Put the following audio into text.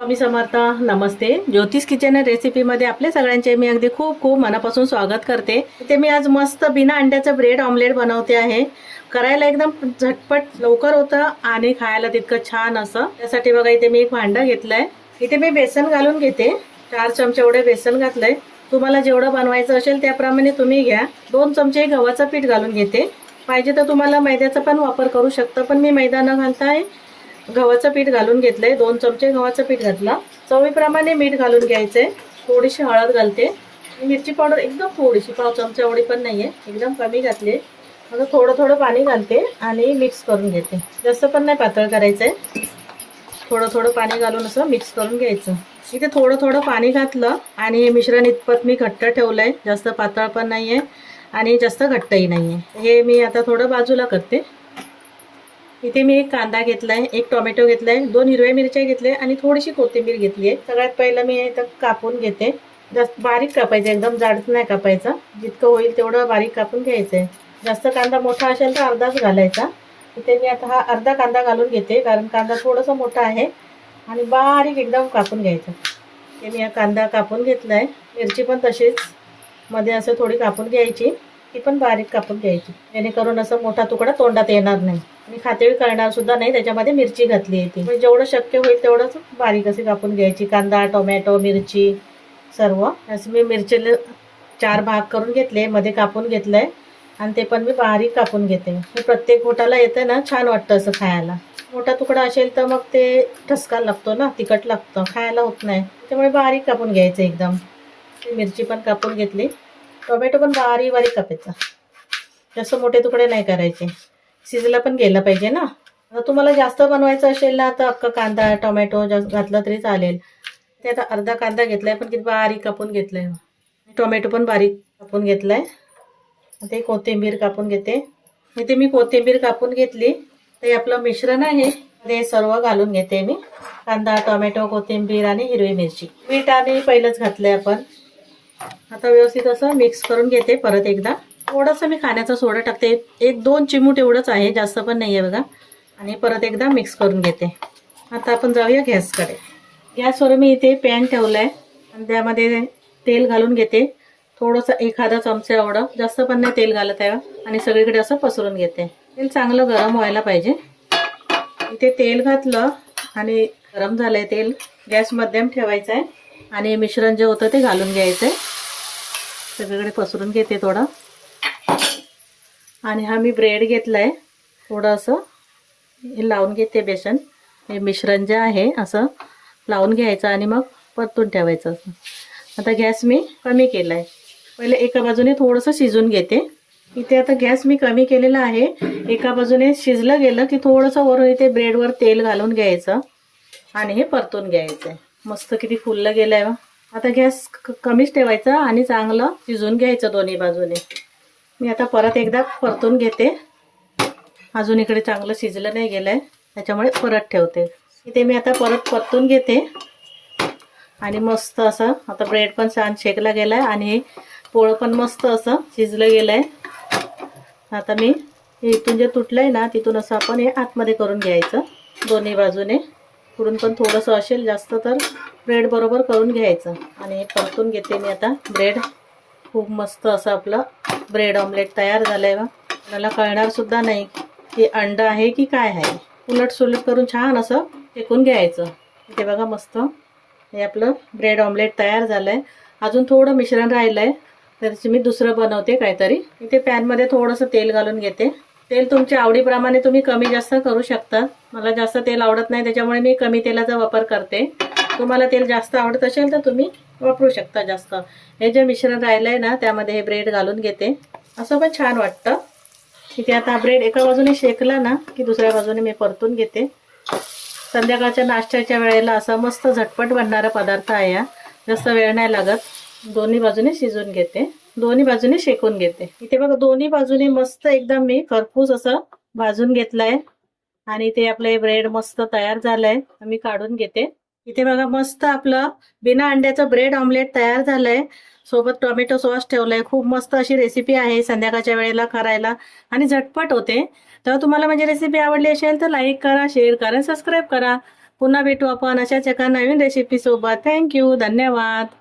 स्वामी समर्थ. नमस्ते. ज्योतिष किचन रेसिपीमध्ये आपले सगळ्यांचे मी अगदी खूप खूप मनापासून स्वागत करते. इथे मी आज मस्त बिना अंड्याचं ब्रेड ऑमलेट बनवते आहे. करायला एकदम झटपट लवकर होतं आणि खायला तितकं छान असं. त्यासाठी बघा इथे मी एक भांडं घेतलंय. इथे मी बेसन घालून घेते. 4 चमचे एवढे बेसन घातलंय. तुम्हाला जेवढं बनवायचं असेल त्याप्रमाणे तुम्ही घ्या. 2 चमचे गव्हाचं पीठ घालून घेते. पाहिजे तर तुम्हाला मैद्याचा पण वापर करू शकता, पण मी मैदा न घालता गव्हाचं पीठ घालून घेतलंय. 2 चमचे गव्हाचं पीठ घातलं. चवीप्रमाणे मीठ घालून घ्यायचंय. थोडीशी हळद घालते. मिरची पावडर एकदम थोडीशी, 1 चमचा एवढी पण नाहीये, एकदम कमी घातली. आता थोडं थोडं पाणी घालते आणि मिक्स करून घेते. जास्त पण नाही पातळ करायचंय, थोडं थोडं पाणी घालून असं मिक्स करून घ्यायचं. इथे थोडं थोडं पाणी घातलं आणि हे मिश्रण इतपत मी घट्ट ठेवलंय. जास्त पातळ पण नाहीये आणि जास्त घट्टही नाहीये. हे मी आता थोडं बाजूला करते. इथे मी एक कांदा घेतलाय, एक टोमॅटो घेतलाय, 2 हिरव्या मिरच्या घेतल्या आणि थोडीशी कोथिंबीर घेतली आहे. सगळ्यात पहिलं मी इथं कापून घेते. जास्त बारीक कापायचं, एकदम जाड नाही कापायचा. जितकं होईल तेवढं बारीक कापून घ्यायचंय. जास्त कांदा मोठा असेल तर अर्धाच घालायचा. इथे मी आता हा अर्धा कांदा घालून घेते, कारण कांदा थोडासा मोठा आहे आणि बारीक एकदम कापून घ्यायचा. हे मी हा कांदा कापून घेतलाय. मिरची पण तशीच मध्ये असं थोडी कापून घ्यायची, ती पण बारीक कापून घ्यायची, जेणेकरून असं मोठा तुकडा तोंडात येणार नाही आणि खातेळी करणार सुद्धा नाही. त्याच्यामध्ये मिरची घातली आहे ती, म्हणजे जेवढं शक्य होईल तेवढंच बारीक अशी कापून घ्यायची. कांदा, टोमॅटो, मिरची सर्व असं मी मिरचीला 4 भाग करून घेतले, मध्ये कापून घेतलंय आणि ते पण मी बारीक कापून घेते. प्रत्येक बोटाला येतं ना, छान वाटतं असं खायला. मोठा तुकडा असेल तर मग ते ठसका लागतो ना, तिखट लागतं, खायला होत नाही. त्यामुळे बारीक कापून घ्यायचं एकदम. मिरची पण कापून घेतली. टोमॅटो पण बारीक बारीक कापायचा, जास्त मोठे तुकडे नाही करायचे. शिजला पण गेला पाहिजे ना. आता तुम्हाला जास्त बनवायचं असेल ना तर अख्खा कांदा टोमॅटो जास्त घातला तरी चालेल. ते आता अर्धा कांदा घेतलाय, पण किती बारीक कापून घेतलाय. टोमॅटो पण बारीक कापून घेतलाय. ते कोथिंबीर कापून घेते. इथे मी कोथिंबीर कापून घेतली. ते आपलं मिश्रण आहे ते सर्व घालून घेते मी. कांदा, टोमॅटो, कोथिंबीर आणि हिरवी मिरची. मीठ आणि पहिलंच घातलंय आपण. आता व्यवस्थित असं मिक्स करून घेते. परत एकदा थोडंसं मी खाण्याचा सोडा टाकते, 1-2 चिमूट एवढंच आहे, जास्त पण नाही आहे बघा. आणि परत एकदा मिक्स करून घेते. आता आपण जाऊया गॅसकडे. गॅसवर मी इथे पॅन ठेवलाय आणि त्यामध्ये तेल घालून घेते. थोडंसं 1/2 चमचा एवढं, जास्त पण नाही तेल घालत आहे. आणि सगळीकडे असं पसरून घेते. तेल चांगलं गरम व्हायला पाहिजे. इथे तेल घातलं आणि गरम झालंय तेल. गॅस मध्यम ठेवायचा आहे आणि मिश्रण जे होतं ते घालून घ्यायचंय. सगळीकडे पसरून घेते थोडं. आणि हा मी ब्रेड घेतलाय, थोडं असं हे लावून घेते. बेसन हे मिश्रण जे आहे असं लावून घ्यायचं आणि मग परतून ठेवायचं असं. आता गॅस मी कमी केलाय. पहिले एका बाजूने थोडंसं शिजून घेते. इथे आता गॅस मी कमी केलेला आहे. एका बाजूने शिजलं गेलं की थोडंसं वरून इथे ब्रेडवर तेल घालून घ्यायचं आणि हे परतून घ्यायचं. मस्त किती फुललं गेलंय. आता गॅस कमीच ठेवायचा आणि चांगलं शिजून घ्यायचं दोन्ही बाजूने. मी आता परत एकदा परतून घेते. अजून इकडे चांगलं शिजलं नाही गेलंय, त्याच्यामुळे परत ठेवते. इथे मी आता परत परतून घेते आणि मस्त असं आता ब्रेड पण छान शेकला गेलाय आणि पोळं पण मस्त असं शिजलं गेलंय. आता मी इथून जे तुटलंय ना तिथून असं आपण हे आतमध्ये करून घ्यायचं दोन्ही बाजूने. पुढून पण थोडंसं असेल जास्त तर ब्रेड बरोबर करून घ्यायचं आणि परतून घेते मी आता ब्रेड. खूप मस्त असं आपलं ब्रेड ऑमलेट तयार झालंय. मला कळणार सुद्धा नाही की अंड आहे की काय आहे. उलट सुलट करून छान असं शेकून घ्यायचं. इथे बघा मस्त हे आपलं ब्रेड ऑमलेट तयार झालंय. अजून थोडं मिश्रण राहिलंय, तर मी दुसरं बनवते काहीतरी. इथे पॅनमध्ये थोडंसं तेल घालून घेते. तेल तुमच्या आवडीप्रमाणे तुम्ही कमी जास्त करू शकता. मला जास्त तेल आवडत नाही, त्याच्यामुळे मी कमी तेलाचा वापर करते. तुम्हाला तेल जास्त आवडत असेल तर तुम्ही वापरू शकता जास्त. हे जे मिश्रण राहिलंय ना त्यामध्ये हे ब्रेड घालून घेते. असं पण छान वाटतं. इथे आता ब्रेड एका बाजूने शेकला ना की दुसऱ्या बाजूने मी परतून घेते. संध्याकाळच्या नाश्त्याच्या वेळेला असा मस्त झटपट बनणारा पदार्थ आहे हा. जास्त वेळ नाही लागत. दोन्ही बाजूने शिजवून घेते, दोन्ही बाजूने शेकून घेते. इथे बघा दोन्ही बाजूने मस्त एकदम मी खरपूस असं भाजून घेतलंय आणि ते आपले ब्रेड मस्त तयार झालंय. मी काढून घेते. इथे बघा मस्त आपलं बिना अंड्याचं ब्रेड ऑमलेट तयार झालंय. सोबत टोमॅटो सॉस ठेवलाय. खूप मस्त अशी रेसिपी आहे संध्याकाळच्या वेळेला करायला आणि झटपट होते. तर तुम्हाला माझी रेसिपी आवडली असेल तर लाईक करा, शेअर करा, सबस्क्राईब करा. पुन्हा भेटू आपण अशाच एका नवीन रेसिपी सोबत. थँक्यू, धन्यवाद.